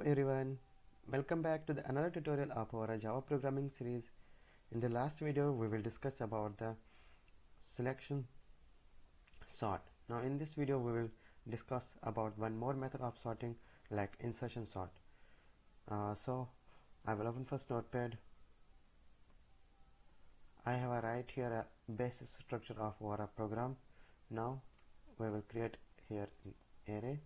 everyone, welcome back to the another tutorial of our Java programming series. In the last video we will discuss about the selection sort. Now in this video we will discuss about one more method of sorting, like insertion sort. So I will open first Notepad. I have a right here a basic structure of our program. Now we will create here an array.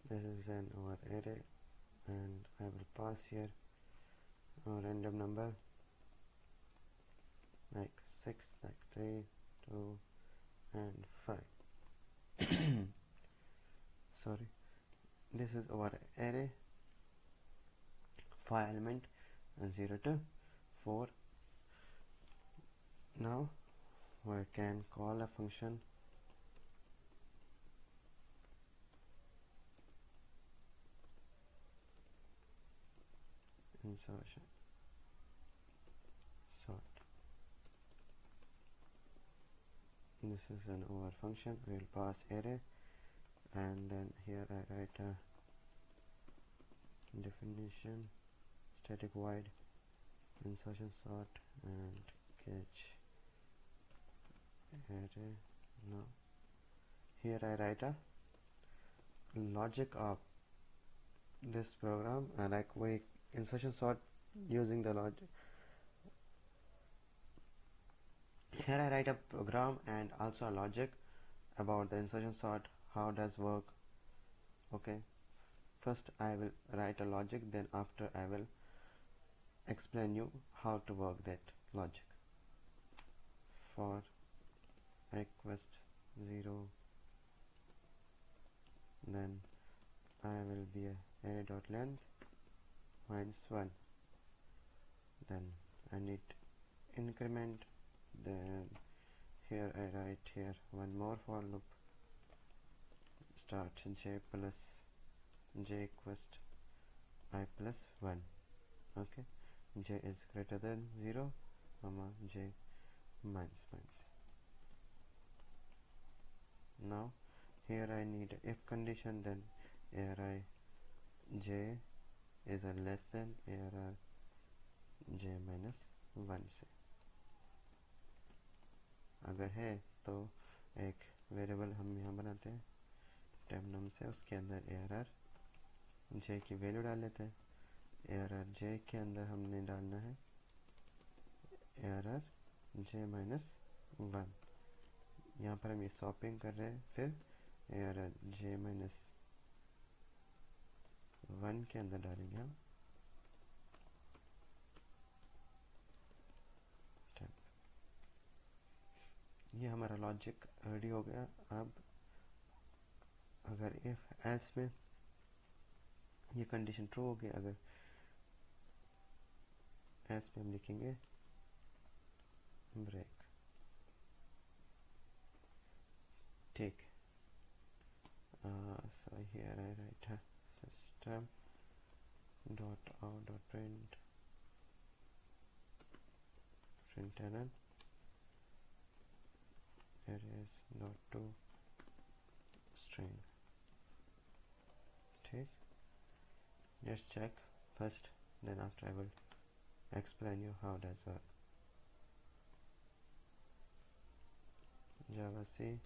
This is an our array and I will pass here a random number like 6, like 3, 2 and 5. Sorry, this is our array, 5 element 0 to 4. Now we can call a function insertion sort. This is an over function. We will pass array and then here I write a definition static void insertion sort and catch array. Now here I write a logic of this program, like we insertion sort using the logic. Here I write a program and also a logic about the insertion sort, how does work. Okay, first I will write a logic, then after I will explain you how to work that logic. For request 0, then I will be a array.length -1, then I need increment, then here I write here one more for loop, start j plus j equals I plus 1. Okay, j is greater than 0 comma j minus minus. Now here I need if condition, then here j is a less than here j minus 1 से अगर है तो एक variable हम यहाँ बनाते हैं टेमनम से, उसके अंदर एरर j की वैल्यू डाल लेते हैं. एरर j के अंदर हमने डालना है एरर j माइनस 1. यहाँ पर हम ये शॉपिंग कर रहे हैं, फिर एरर j माइनस 1 के अंदर डालेंगे हम ये हमारा लॉजिक रेडी हो गया. अब अगर इफ एल्स में ये कंडीशन ट्रू हो गई, अगर एल्स में हम लिखेंगे ब्रेक. ठीक, so here I write a system dot out dot println arrays dot to string. ठीक, just check first, then after I will explain you how does work. Java C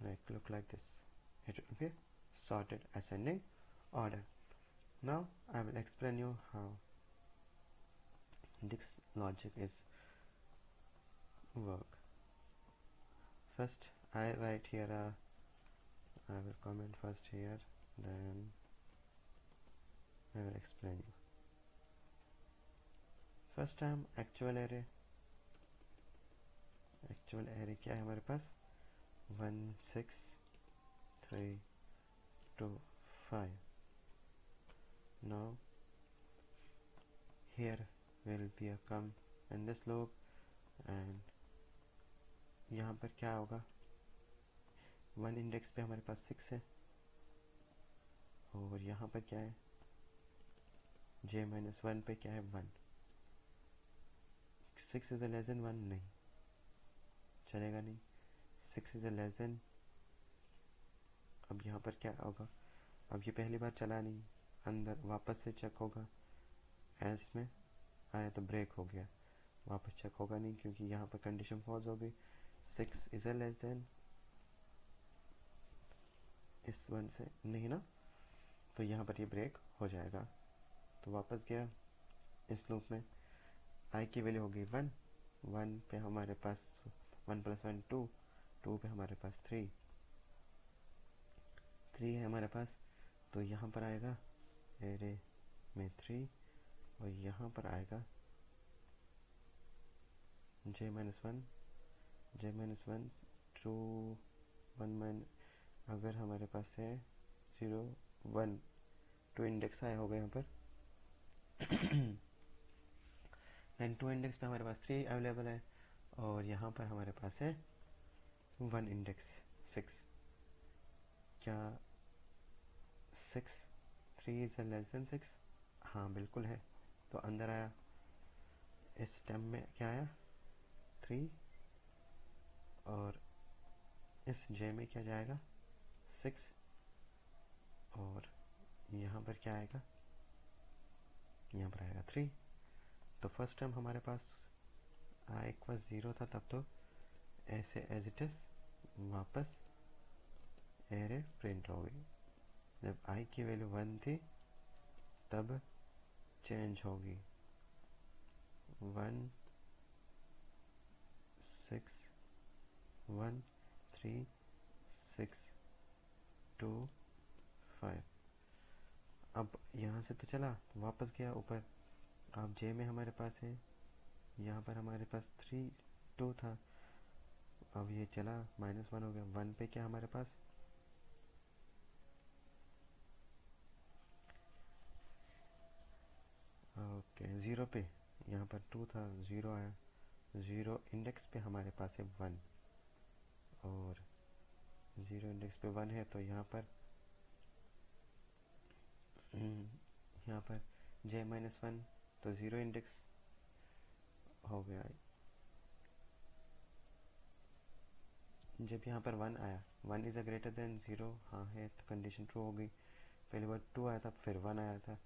Java look like this. It will be sorted ascending order. Now I will explain you how this logic is work. First I write here I will comment first here, then I will explain you. First time actual array क्या है हमारे पास 1 6 3 2 5. Now here will be a come in this loop, and यहाँ पर क्या होगा one index पे हमारे पास 6 है, और यहाँ पर क्या है, j-1 पे क्या है, 1। 6 इज लेस देन 1 नहीं चलेगा, नहीं 6 इज लेस देन। अब यहाँ पर क्या होगा, अब ये पहली बार चला नहीं, अंदर वापस से चेक होगा, एल्स में आया तो ब्रेक हो गया, वापस चेक होगा नहीं क्योंकि यहाँ पर कंडीशन फॉल्स हो गई। 6 इज लेस देन इस 1 से नहीं ना, तो यहाँ पर ये ब्रेक हो जाएगा। तो वापस गया इस लूप में, आई की वैल्यू होगी 1, 1 पे हमारे पास 1 + 1 2, 2 पे हमारे पास 3 है हमारे पास, तो यहाँ पर आएगा एरे में 3, और यहाँ पर आएगा j-1 2 1 अगर हमारे पास है 0 1 2 इंडेक्स आया होगा यहाँ पर एंड 2 इंडेक्स पे हमारे पास 3 अवेलेबल है, और यहाँ पर हमारे पास है 1 इंडेक्स 6। क्या 6 3 इज लेस देन 6? हाँ बिल्कुल है। तो अंदर आया, इस स्टेम में क्या आया 3, और इस j में क्या जाएगा 6, और यहाँ पर क्या आएगा, यहाँ पर आएगा 3। तो फर्स्ट टाइम हमारे पास i = 0 था, तब तो ऐसे एज इट इज वापस एरे प्रिंट हो गई। जब i की वैल्यू 1 थी तब चेंज होगी 1 6 1 3 6 2 5। अब यहाँ से तो चला, वापस गया ऊपर, अब j में हमारे पास है, यहाँ पर हमारे पास 3 2 था, अब ये चला -1 हो गया, 1 पे क्या हमारे पास ओके 0 पे, यहाँ पर 2 था 0 आया, 0 इंडेक्स पे हमारे पास है 1, और 0 इंडेक्स पे 1 है, तो यहाँ पर j-1 तो 0 इंडेक्स हो गया। जब यहाँ पर 1 आया, 1 इज ग्रेटर देन 0, हाँ है, तो कंडीशन ट्रू हो गई। पहली बार 2 आया था, फिर 1 आया था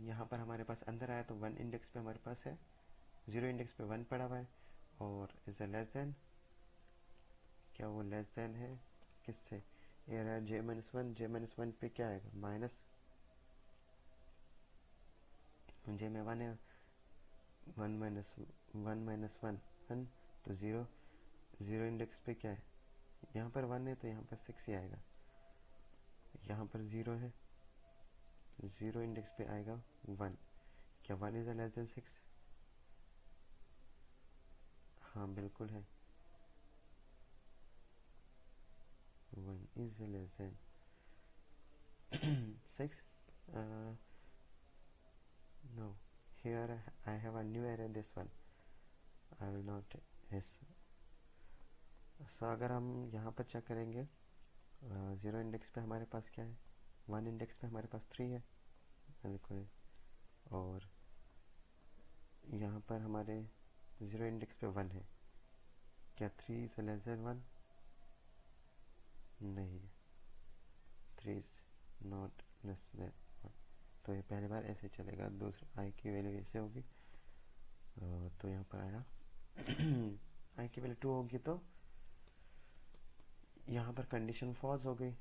यहाँ पर हमारे पास अंदर आया तो 1 इंडेक्स पे हमारे पास है, 0 इंडेक्स पे 1 पड़ा हुआ है, और इज लेस देन, क्या वो लेस देन है किससे, एरर j-1 पे क्या आएगा माइनस, j में 1 है, 1 - 1 1, तो 0 इंडेक्स पे क्या है, यहाँ पर 1 है तो यहाँ पर 6 ही आएगा, यहाँ पर 0 है, 0 इंडेक्स पे आएगा 1, क्या 1 इज लेस देन 6? हाँ बिल्कुल है, 1 is less than 6. No, here I have a new error, this one I will not yes. So अगर हम यहाँ पर चेक करेंगे, 0 इंडेक्स पे हमारे पास क्या है, 1 इंडेक्स पे हमारे पास 3 है बिल्कुल, और यहाँ पर हमारे 0 इंडेक्स पे 1 है, क्या 3 is less than 1? नहीं, 3 is not less than 1, तो ये पहली बार ऐसे चलेगा, दूसरा i की वैल्यू ऐसे होगी, तो यहाँ पर आया i की वैल्यू 2 होगी, तो यहाँ पर कंडीशन फॉल्स हो गई,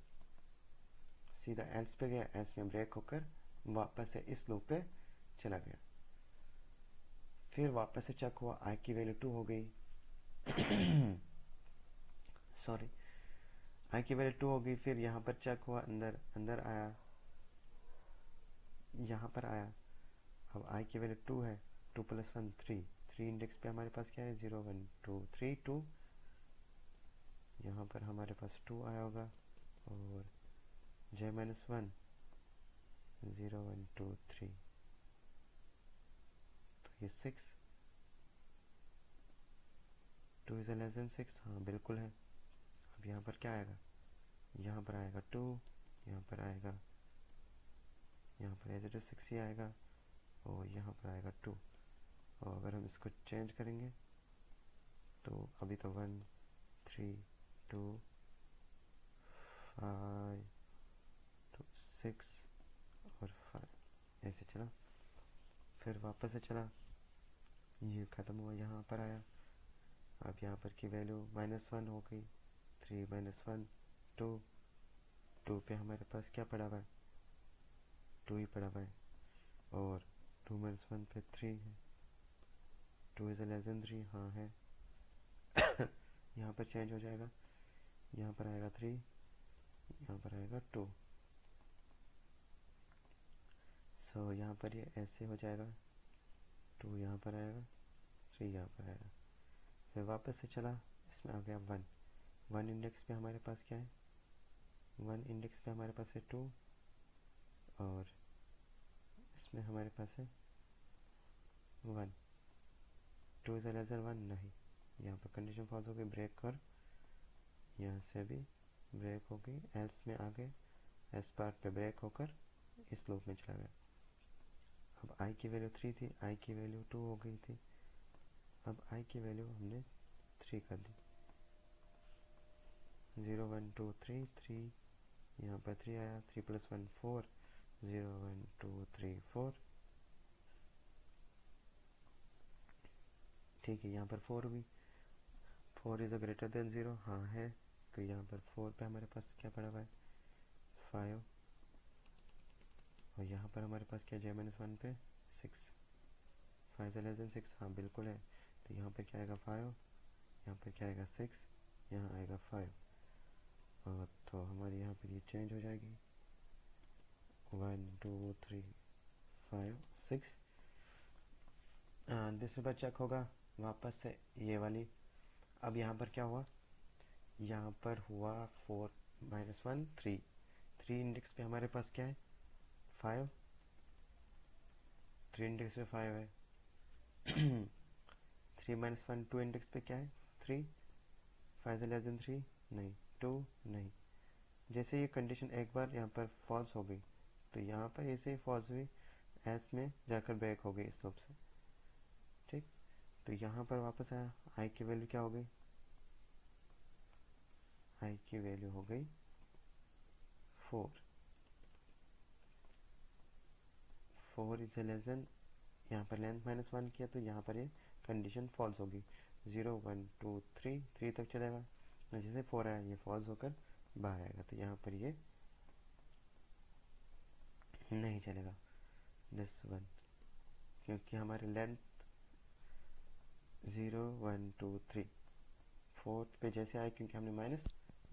सीधा एल्स पे गया, एल्स में ब्रेक होकर वापस से इस लूप पे चला गया, फिर वापस से चेक हुआ, i की वैल्यू 2 हो गई सॉरी, i की वैल्यू 2 हो गई, फिर यहाँ पर चेक हुआ, अंदर आया, यहाँ पर आया, अब i की वैल्यू 2 है, 2 + 1 3, 3 इंडेक्स पे हमारे पास क्या है 0 1 2 3 2, यहाँ पर हमारे पास 2 आया होगा, और j-1 0 1 2 3, तो ये 6, 2 is less than 6, हाँ बिल्कुल है। अब यहाँ पर क्या आएगा, यहाँ पर आएगा 2, यहाँ पर आएगा, यहाँ पर एज इट इज 6 ही आएगा, और यहाँ पर आएगा 2। और अगर हम इसको चेंज करेंगे तो अभी तो 1 3 2 5 2 6 और 5 ऐसे चला, फिर वापस से चला, ये ख़त्म हुआ, यहाँ पर आया। अब यहाँ पर की वैल्यू -1 हो गई, 3 -1 2, 2 पे हमारे पास क्या पड़ा हुआ है, 2 ही पड़ा हुआ है, और 2 - 1 पे 3 है, 2 इज़ लेस देन 3, हाँ है। यहाँ पर चेंज हो जाएगा, यहाँ पर आएगा 3, यहाँ पर आएगा 2। सो यहाँ पर ये ऐसे हो जाएगा, 2 यहाँ पर आएगा, 3 यहाँ पर आएगा। फिर वापस से चला, इसमें आ गया 1, 1 इंडेक्स पे हमारे पास क्या है, 1 इंडेक्स पे हमारे पास है 2, और इसमें हमारे पास है 1, 2 इज़ लेस देन 1 नहीं, यहाँ पर कंडीशन फॉल्स हो गई, ब्रेक, और यहाँ से भी ब्रेक हो गई, एल्स में आ गए, एस पार्ट पे ब्रेक होकर इस लूप में चला गया। अब आई की वैल्यू 3 थी, आई की वैल्यू 2 हो गई थी, अब आई की वैल्यू हमने 3 कर दी, 0 1 2 3 3, यहाँ पर 3 आया, 3 + 1 4, 0 1 2 3 4, ठीक है। यहाँ पर 4 भी, 4 इज़ ग्रेटर देन 0, हाँ है, तो यहाँ पर 4 पे हमारे पास क्या पड़ा हुआ है, 5, और यहाँ पर हमारे पास क्या j - 1 पे 6, 5 इज़ लेस देन 6, हाँ बिल्कुल है, तो यहाँ पर क्या आएगा 5, यहाँ पर क्या आएगा 6, यहाँ आएगा 5, और तो हमारी यहाँ पर ये चेंज हो जाएगी, 1 2 3 5 6, दूसरी बार चेक होगा वापस से ये वाली। अब यहाँ पर क्या हुआ, यहाँ पर हुआ 4 - 1 3, 3 इंडेक्स पे हमारे पास क्या है 5, 3 इंडेक्स पे 5 है। 3 - 1 2 इंडेक्स पे क्या है 3, 5 से लेस देन 3 नहीं, 2 नहीं। जैसे ये कंडीशन एक बार यहाँ पर फॉल्स हो गई, तो यहाँ पर ऐसे ही फॉल्स हुई, एस में जाकर ब्रेक हो गई इस लूप से, ठीक। तो यहाँ पर वापस आया, आई की वैल्यू क्या हो गई, आई की वैल्यू हो गई 4, 4 इज लेस देन, यहाँ पर लेंथ -1 किया, तो यहाँ पर ये कंडीशन फॉल्स होगी, 0 1 2 3 3 तक चलेगा, जैसे 4 आया ये फॉल्स होकर बाहर आएगा, तो यहाँ पर ये नहीं चलेगा दिस वन, क्योंकि हमारी लेंथ 0 1 2 3 4 पे जैसे आए, क्योंकि हमने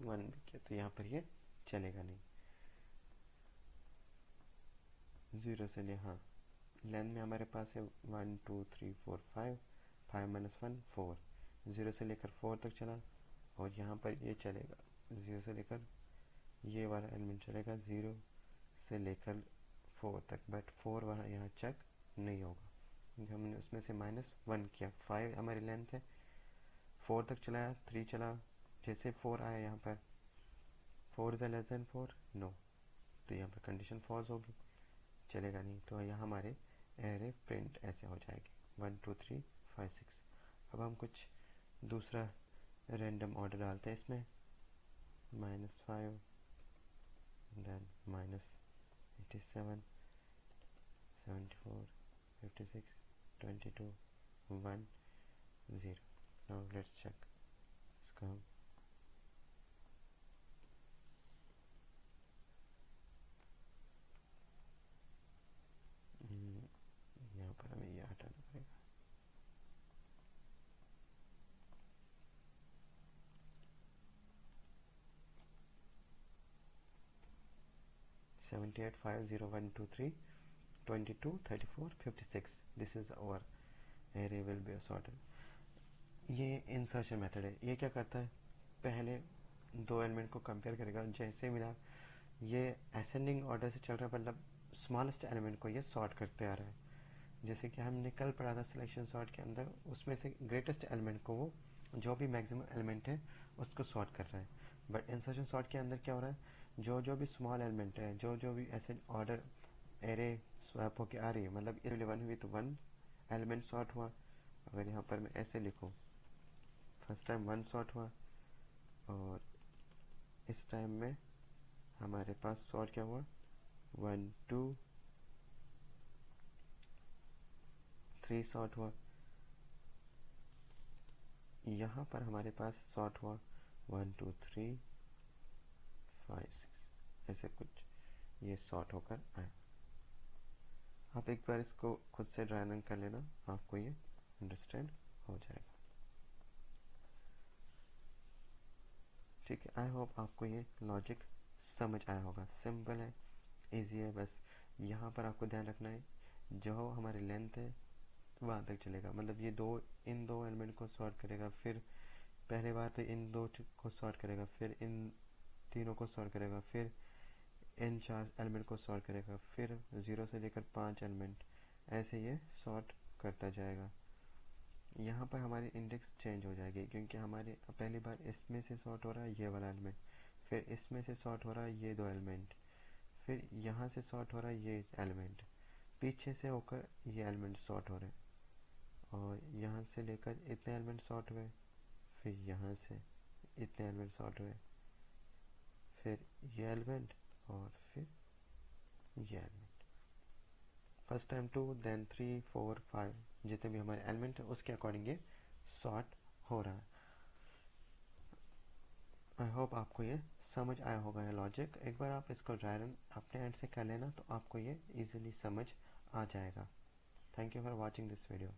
-1 किया, तो यहाँ पर ये चलेगा नहीं। 0 से ले, हाँ लेंथ में हमारे पास है 1 2 3 4 5, 5 - 1 4, 0 से लेकर 4 तक चला, और यहाँ पर ये चलेगा 0 से लेकर ये वाला एलिमेंट चलेगा 0 से लेकर 4 तक, बट 4 वहाँ यहाँ चेक नहीं होगा, क्योंकि हमने उसमें से -1 किया। 5 हमारी लेंथ है, 4 तक चलाया, 3 चला, जैसे 4 आया यहाँ पर 4 इज़ लेस देन 4 नो, तो यहाँ पर कंडीशन फॉल्स होगी, चलेगा नहीं, तो यहाँ हमारे एरे प्रिंट ऐसे हो जाएगी 1 2 3 5 6। अब हम कुछ दूसरा रैंडम ऑर्डर डालते हैं इसमें, -5 देन -87 74 56 22 1 0। नाउ लेट्स चेक, इसको हम यहाँ पर हमें ये हटाना पड़ेगा, seventy eight 5 0 1 2 3 22 34 56, this is our array will be assorted. ये इंसर्शन मेथड है, ये क्या करता है, पहले दो एलिमेंट को कंपेयर करेगा, जैसे मिला ये असेंडिंग ऑर्डर से चल रहा है, मतलब स्मॉलेस्ट एलिमेंट को ये सॉर्ट करते आ रहा है, जैसे कि हमने कल पढ़ा था सिलेक्शन सॉर्ट के अंदर, उसमें से ग्रेटेस्ट एलिमेंट को वो जो भी मैक्सिमम एलिमेंट है उसको सॉर्ट कर रहा है। बट इंसर्शन सॉर्ट के अंदर क्या हो रहा है, जो जो भी स्मॉल एलिमेंट है, जो जो भी ऐसे ऑर्डर एरे स्वैप होके आ रही है, मतलब इसलिए वन हुई तो वन एलिमेंट सॉर्ट हुआ। अगर यहाँ पर मैं ऐसे लिखूँ, फर्स्ट टाइम वन सॉर्ट हुआ, और इस टाइम में हमारे पास सॉर्ट क्या हुआ, 1 2 3 सॉर्ट हुआ। यहाँ पर हमारे पास सॉर्ट हुआ 1 2 3 5 6, ऐसे कुछ ये सॉर्ट होकर आया। आप एक बार इसको खुद से ड्राई रन कर लेना, आपको ये अंडरस्टैंड हो जाएगा। ठीक है, आई होप आपको ये लॉजिक समझ आया होगा। सिंपल है, इजी है, बस यहाँ पर आपको ध्यान रखना है जो हमारी लेंथ है वहाँ तक चलेगा। मतलब ये इन दो एलिमेंट को सॉर्ट करेगा, फिर पहले बार तो इन दो को सॉर्ट करेगा, फिर इन तीनों को सॉर्ट करेगा, फिर इन 4 एलिमेंट को सॉर्ट करेगा, फिर 0 से लेकर 5 एलिमेंट, ऐसे ये सॉर्ट करता जाएगा। यहाँ पर हमारी इंडेक्स चेंज हो जाएगी, क्योंकि हमारे पहली बार इसमें से सॉर्ट हो रहा है ये वाला एलिमेंट, फिर इसमें से सॉर्ट हो रहा है ये दो एलिमेंट, फिर यहाँ से सॉर्ट हो रहा है ये एलिमेंट, पीछे से होकर ये एलिमेंट सॉर्ट हो रहे हैं, और यहाँ से लेकर इतने एलिमेंट सॉर्ट हुए, फिर यहाँ से इतने एलिमेंट सॉर्ट हुए, फिर ये एलिमेंट, और फिर ये एलिमेंट। फर्स्ट टाइम 2, देन 3 4 5, जितने भी हमारे एलिमेंट है उसके अकॉर्डिंग ये सॉर्ट हो रहा है। आई होप आपको ये समझ आया होगा ये लॉजिक। एक बार आप इसको ड्राई रन अपने एंड से कर लेना तो आपको ये इजीली समझ आ जाएगा। Thank you for watching this video.